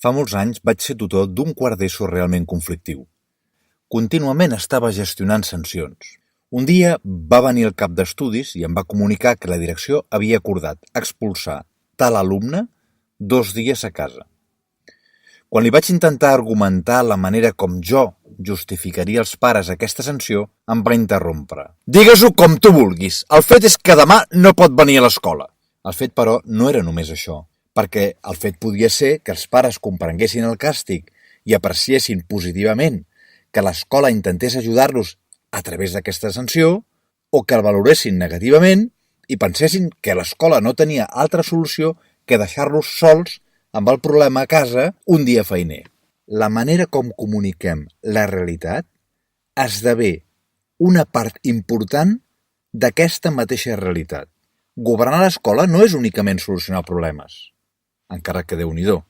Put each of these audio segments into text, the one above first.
Fa molts anys vaig ser tutor d'un quart d'ESO realment conflictiu. Contínuament estava gestionant sancions. Un dia va venir el cap d'estudis i em va comunicar que la direcció havia acordat expulsar tal alumne 2 dies a casa. Quan li vaig intentar argumentar la manera com jo justificaria als pares aquesta sanció, em va interrompre. Digues-ho com tu vulguis, el fet és que demà no pot venir a l'escola. El fet, però, no era només això, perquè el fet podia ser que els pares comprenguessin el càstig i apreciessin positivament que l'escola intentés ajudar-los a través d'aquesta sanció, o que el valoressin negativament i pensessin que l'escola no tenia altra solució que deixar-los sols amb el problema a casa un dia feiner. La manera com comuniquem la realitat esdevé una part important d'aquesta mateixa realitat. Governar l'escola no és únicament solucionar problemes, encara que Déu-n'hi-do.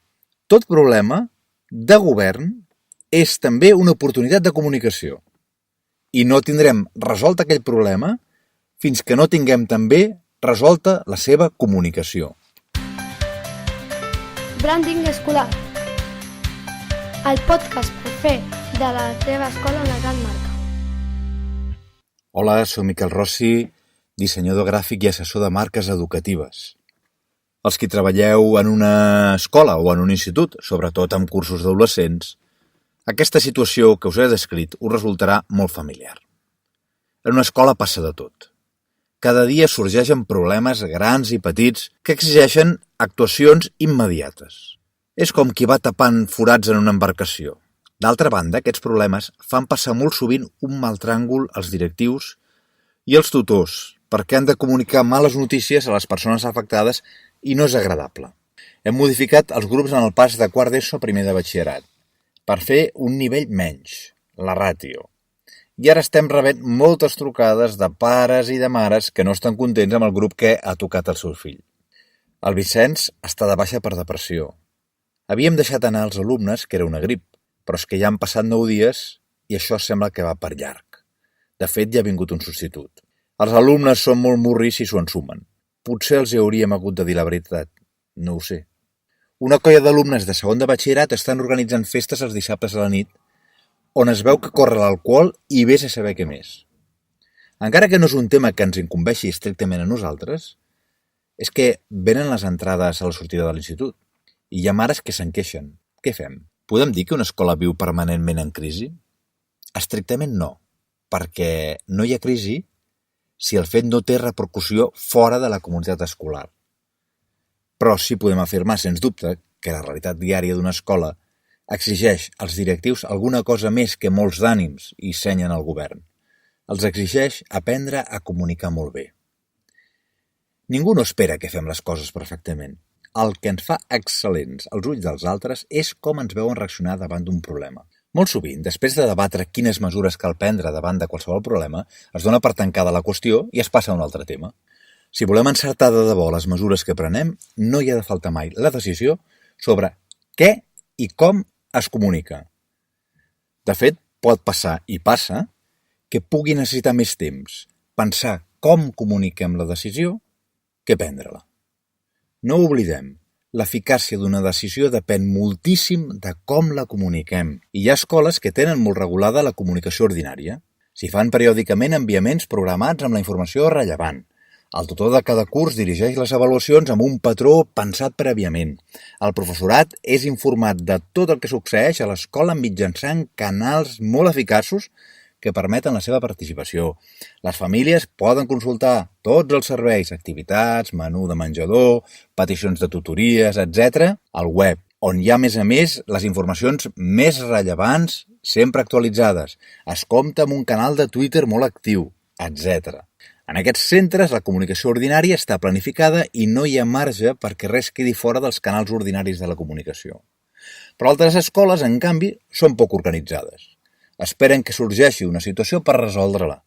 Tot problema de govern és també una oportunitat de comunicació. I no tindrem resolt aquell problema fins que no tinguem també resolta la seva comunicació. Branding escolar. El podcast per fer de la teva escola una gran marca. Hola, soc Miquel Rossi, dissenyador gràfic i assessor de marques educatives. Els que treballeu en una escola o en un institut, sobretot amb cursos d'adolescents, aquesta situació que us he descrit us resultarà molt familiar. En una escola passa de tot. Cada dia sorgeixen problemes grans i petits que exigeixen actuacions immediates. És com qui va tapant forats en una embarcació. D'altra banda, aquests problemes fan passar molt sovint un mal tràngol als directius i als tutors, perquè han de comunicar males notícies a les persones afectades i no és agradable. Hem modificat els grups en el pas de quart d'ESO a primer de batxillerat per fer un nivell menys, la ràtio. I ara estem rebent moltes trucades de pares i de mares que no estan contents amb el grup que ha tocat el seu fill. El Vicenç està de baixa per depressió. Havíem deixat anar els alumnes, que era una grip, però és que ja han passat 9 dies i això sembla que va per llarg. De fet, ja ha vingut un substitut. Els alumnes són molt murris si s'ho ensumen. Potser els hi hauríem hagut de dir la veritat. No ho sé. Una colla d'alumnes de segon de batxillerat estan organitzant festes els dissabtes a la nit on es veu que corre l'alcohol i vés a saber què més. Encara que no és un tema que ens incumbeixi estrictament a nosaltres, és que venen les entrades a la sortida de l'institut i hi ha mares que se'n queixen. Què fem? Podem dir que una escola viu permanentment en crisi? Estrictament no, perquè no hi ha crisi si el fet no té repercussió fora de la comunitat escolar. Però sí podem afirmar, sens dubte, que la realitat diària d'una escola exigeix als directius alguna cosa més que molts d'ànims i senyen al govern. Els exigeix aprendre a comunicar molt bé. Ningú no espera que fem les coses perfectament. El que ens fa excel·lents als ulls dels altres és com ens veuen reaccionar davant d'un problema. Molt sovint, després de debatre quines mesures cal prendre davant de qualsevol problema, es dona per tancada la qüestió i es passa a un altre tema. Si volem encertar de debò les mesures que prenem, no hi ha de faltar mai la decisió sobre què i com es comunica. De fet, pot passar i passa que pugui necessitar més temps pensar com comuniquem la decisió que prendre-la. No oblidem, l'eficàcia d'una decisió depèn moltíssim de com la comuniquem. I hi ha escoles que tenen molt regulada la comunicació ordinària. S'hi fan periòdicament enviaments programats amb la informació rellevant. El tutor de cada curs dirigeix les avaluacions amb un patró pensat prèviament. El professorat és informat de tot el que succeeix a l'escola mitjançant canals molt eficaços que permeten la seva participació. Les famílies poden consultar tots els serveis, activitats, menú de menjador, peticions de tutories, etc. al web, on hi ha, a més, les informacions més rellevants, sempre actualitzades. Es compta amb un canal de Twitter molt actiu, etc. En aquests centres, la comunicació ordinària està planificada i no hi ha marge perquè res quedi fora dels canals ordinaris de la comunicació. Però altres escoles, en canvi, són poc organitzades. Esperen que sorgeixi una situació per resoldre-la.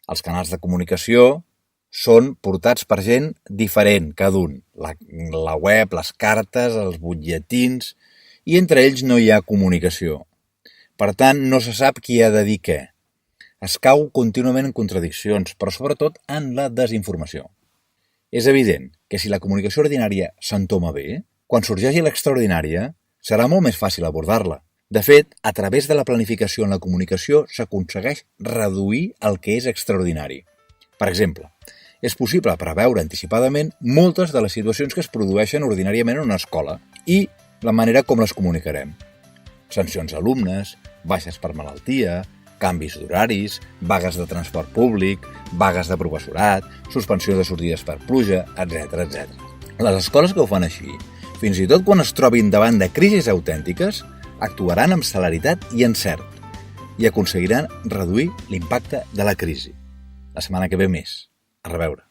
Els canals de comunicació són portats per gent diferent, cada un. La web, les cartes, els butlletins, i entre ells no hi ha comunicació. Per tant, no se sap qui ha de dir què. Es cau contínuament en contradiccions, però sobretot en la desinformació. És evident que si la comunicació ordinària s'entoma bé, quan sorgeixi l'extraordinària, serà molt més fàcil abordar-la. De fet, a través de la planificació en la comunicació s'aconsegueix reduir el que és extraordinari. Per exemple, és possible preveure anticipadament moltes de les situacions que es produeixen ordinàriament en una escola i la manera com les comunicarem. Sancions a alumnes, baixes per malaltia, canvis d'horaris, vagues de transport públic, vagues de professorat, suspensió de sortides per pluja, etc. Les escoles que ho fan així, fins i tot quan es trobin davant de crisis autèntiques, actuaran amb celeritat i encert i aconseguiran reduir l'impacte de la crisi. La setmana que ve més. A reveure.